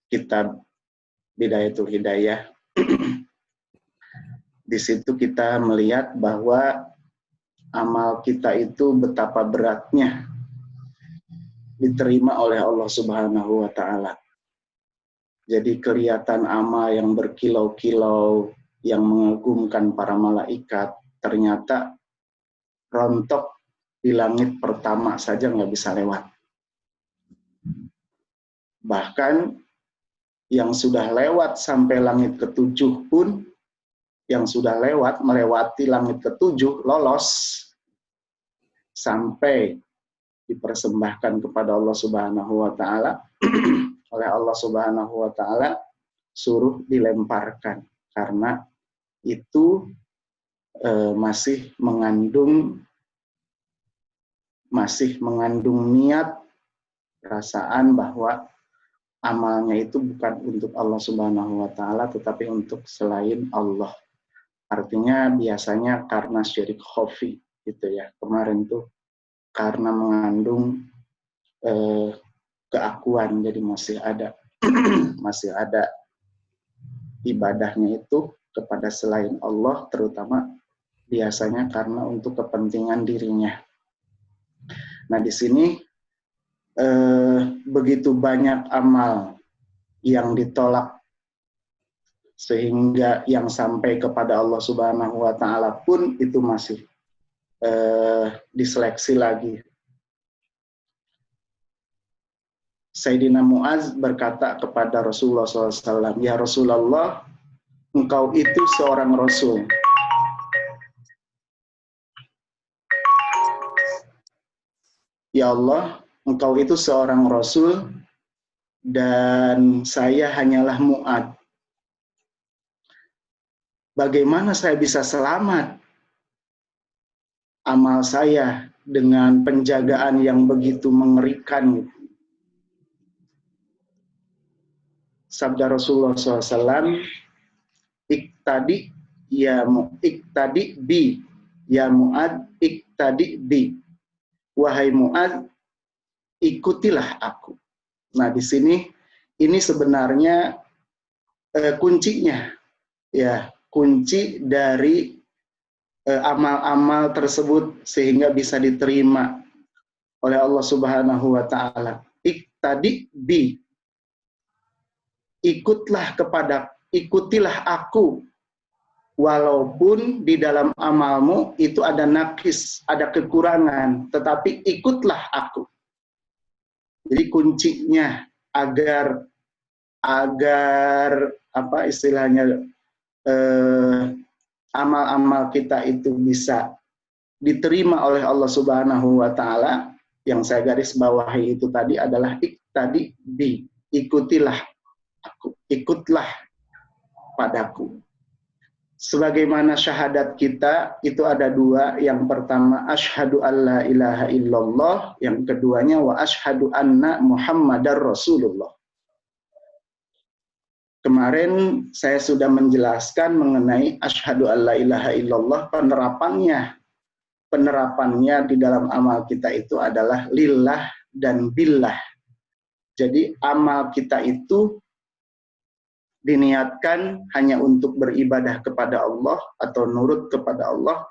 kitab Bidayatul Hidayah. Di situ kita melihat bahwa amal kita itu betapa beratnya diterima oleh Allah Subhanahu wa Ta'ala. Jadi kelihatan amal yang berkilau-kilau, yang mengagumkan para malaikat, ternyata rontok di langit pertama saja nggak bisa lewat. Bahkan yang sudah lewat sampai langit ketujuh pun, yang sudah melewati langit ketujuh, lolos, sampai dipersembahkan kepada Allah Subhanahu wa Ta'ala, oleh Allah Subhanahu wa Ta'ala, suruh dilemparkan, karena itu masih mengandung niat, perasaan bahwa amalnya itu bukan untuk Allah Subhanahu wa Ta'ala, tetapi untuk selain Allah. Artinya biasanya karena syirik khafi gitu ya. Kemarin tuh karena mengandung keakuan, jadi masih ada ibadahnya itu kepada selain Allah, terutama biasanya karena untuk kepentingan dirinya. Nah, di sini begitu banyak amal yang ditolak, sehingga yang sampai kepada Allah Subhanahu wa Ta'ala pun itu masih diseleksi lagi. Sayyidina Mu'adz berkata kepada Rasulullah SAW, "Ya Rasulullah, engkau itu seorang Rasul." Ya Allah, engkau itu seorang Rasul dan saya hanyalah Mu'adz. Bagaimana saya bisa selamat? Amal saya dengan penjagaan yang begitu mengerikan. Sabda Rasulullah SAW, "Iktadi bi, ya Mu'adz, iktadi bi." Wahai Mu'adz, ikutilah aku. Nah, di sini ini sebenarnya kuncinya, ya, kunci dari amal-amal tersebut sehingga bisa diterima oleh Allah Subhanahu wa Ta'ala. Iktadi bi, ikutilah aku, walaupun di dalam amalmu itu ada nakis, ada kekurangan, tetapi ikutlah aku. Jadi kuncinya agar apa istilahnya, amal-amal kita itu bisa diterima oleh Allah Subhanahu wa Ta'ala, yang saya garis bawahi itu tadi adalah iktadi bi, ikutilah aku, ikutlah padaku. Sebagaimana syahadat kita itu ada dua. Yang pertama asyhadu alla ilaha illallah, yang keduanya wa asyhadu anna Muhammadar Rasulullah. Kemarin saya sudah menjelaskan mengenai asyhadu alla ilaha illallah, penerapannya di dalam amal kita itu adalah lillah dan billah. Jadi amal kita itu diniatkan hanya untuk beribadah kepada Allah atau nurut kepada Allah,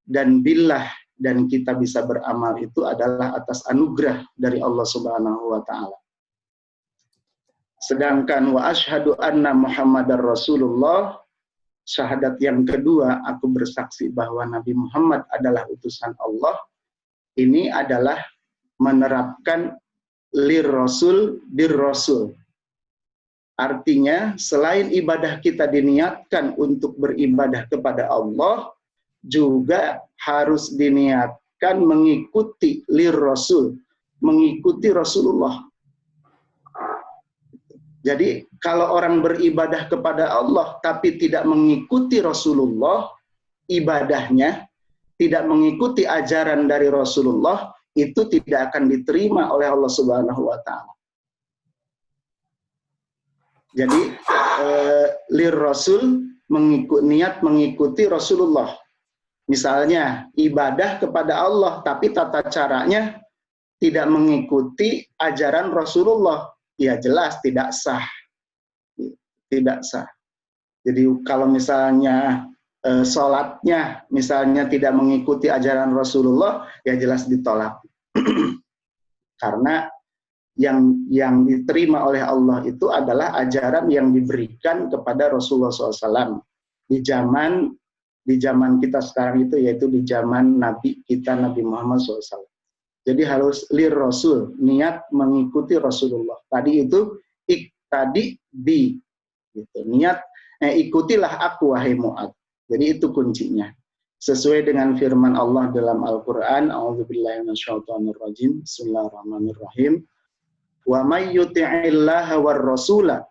dan billah, dan kita bisa beramal itu adalah atas anugerah dari Allah Subhanahu wa Ta'ala. Sedangkan wa asyhadu anna Muhammadar Rasulullah, syahadat yang kedua, aku bersaksi bahwa Nabi Muhammad adalah utusan Allah, ini adalah menerapkan lir rasul bir rasul. Artinya, selain ibadah kita diniatkan untuk beribadah kepada Allah, juga harus diniatkan mengikuti lir Rasul, mengikuti Rasulullah. Jadi, kalau orang beribadah kepada Allah, tapi tidak mengikuti Rasulullah, ibadahnya tidak mengikuti ajaran dari Rasulullah, itu tidak akan diterima oleh Allah Subhanahu wa Ta'ala. Jadi lir Rasul, niat mengikuti Rasulullah. Misalnya ibadah kepada Allah, tapi tata caranya tidak mengikuti ajaran Rasulullah, ya jelas tidak sah. Tidak sah. Jadi kalau misalnya sholatnya misalnya tidak mengikuti ajaran Rasulullah, ya jelas ditolak. Karena yang diterima oleh Allah itu adalah ajaran yang diberikan kepada Rasulullah SAW di zaman kita sekarang itu, yaitu di zaman Nabi kita Nabi Muhammad SAW. Jadi harus lir Rasul, niat mengikuti Rasulullah. Tadi itu iktadi bi, gitu. Niat ikutilah aku wahai Mu'ad. Jadi itu kuncinya. Sesuai dengan firman Allah dalam Al-Qur'an, a'udzubillahi minasyaitonirrajim. Bismillahirrahmanirrahim. Wa may yuti'illaha war rasula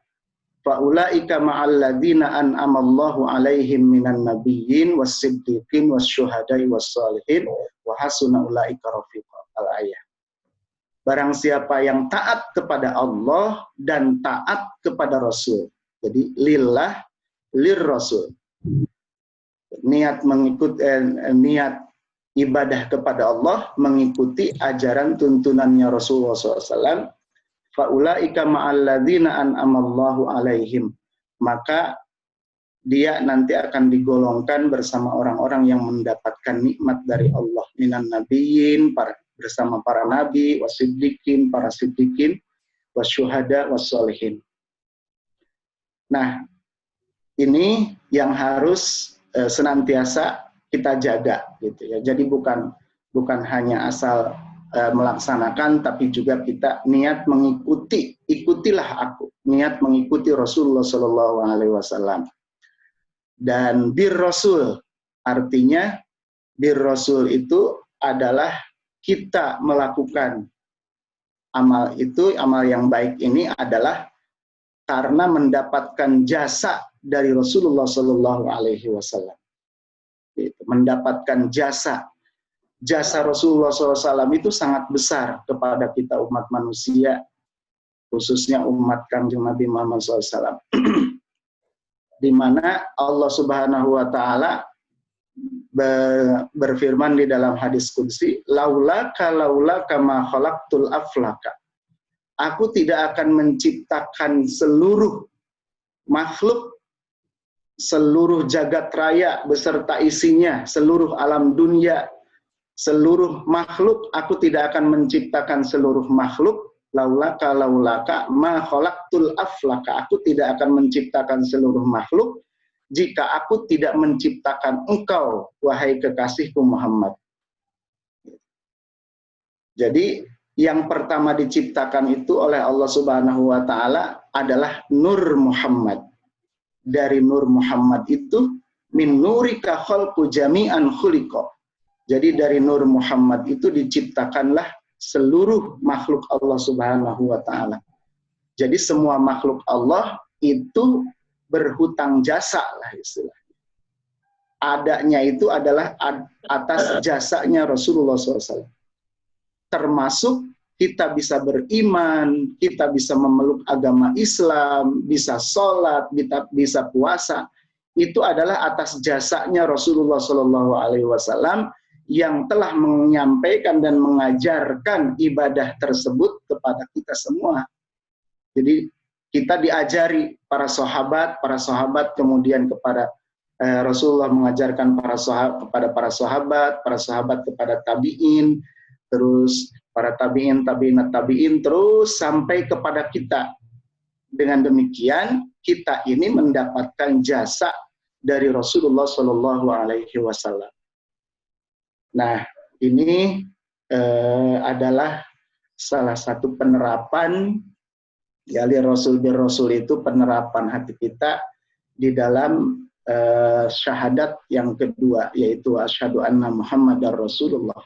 fa ulaika ma'al ladzina an'ama Allahu 'alaihim minan nabiyyin was-siddiqin wasyuhada'i was-shalihin wa hasuna ulaika rafiqa. Al-ayah. Barang siapa yang taat kepada Allah dan taat kepada Rasul. Jadi lillah lir Rasul. Niat niat ibadah kepada Allah mengikuti ajaran tuntunannya Rasulullah SAW. Faulaika ma'alladzina an'amallahu alaihim. Maka dia nanti akan digolongkan bersama orang-orang yang mendapatkan nikmat dari Allah. Minan nabiyyin, bersama para nabi, wasiddiqin, para siddiqin, wasyuhada, wassolihin. Nah, ini yang harus senantiasa kita jaga, gitu ya. Jadi bukan hanya asal melaksanakan, tapi juga kita niat mengikuti, ikutilah aku, niat mengikuti Rasulullah Shallallahu Alaihi Wasallam. Dan bir Rasul, artinya bir Rasul itu adalah kita melakukan amal itu, amal yang baik ini adalah karena mendapatkan jasa dari Rasulullah Shallallahu Alaihi Wasallam. Mendapatkan jasa Rasulullah SAW itu sangat besar kepada kita umat manusia, khususnya umat Kanjeng Nabi Muhammad SAW. Di mana Allah Subhanahu Wa Taala berfirman di dalam hadis qudsi, laulaka ma khalaqtul aflaka. Aku tidak akan menciptakan seluruh makhluk, seluruh jagat raya beserta isinya, seluruh alam dunia, seluruh makhluk. Aku tidak akan menciptakan seluruh makhluk. Laulaka ma khalaqtul aflaka. Aku tidak akan menciptakan seluruh makhluk jika aku tidak menciptakan engkau, wahai kekasihku Muhammad. Jadi yang pertama diciptakan itu oleh Allah Subhanahu Wa Taala adalah Nur Muhammad. Dari Nur Muhammad itu min nurika khalqu jami'an khuliqa. Jadi dari Nur Muhammad itu diciptakanlah seluruh makhluk Allah Subhanahu Wa Taala. Jadi semua makhluk Allah itu berhutang jasa lah istilahnya. Adanya itu adalah atas jasanya Rasulullah SAW. Termasuk kita bisa beriman, kita bisa memeluk agama Islam, bisa sholat, bisa puasa. Itu adalah atas jasanya Rasulullah SAW yang telah menyampaikan dan mengajarkan ibadah tersebut kepada kita semua. Jadi kita diajari para sahabat kemudian kepada Rasulullah mengajarkan kepada para sahabat kepada tabi'in, terus para tabi'in, terus sampai kepada kita. Dengan demikian kita ini mendapatkan jasa dari Rasulullah Shallallahu Alaihi Wasallam. Nah, ini adalah salah satu penerapan ya Rasul bir Rasul itu penerapan hati kita di dalam syahadat yang kedua, yaitu asyhadu anna Muhammadar Rasulullah.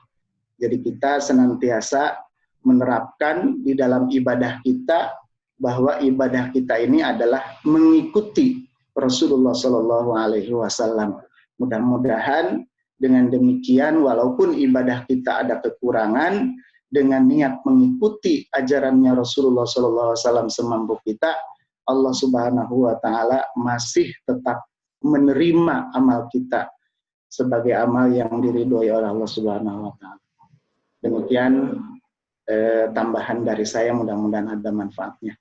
Jadi kita senantiasa menerapkan di dalam ibadah kita bahwa ibadah kita ini adalah mengikuti Rasulullah Shallallahu Alaihi Wasallam. Mudah-mudahan dengan demikian, walaupun ibadah kita ada kekurangan, dengan niat mengikuti ajarannya Rasulullah Shallallahu Alaihi Wasallam semampu kita, Allah Subhanahu Wa Taala masih tetap menerima amal kita sebagai amal yang diridhoi oleh Allah Subhanahu Wa Taala. Demikian tambahan dari saya, mudah-mudahan ada manfaatnya.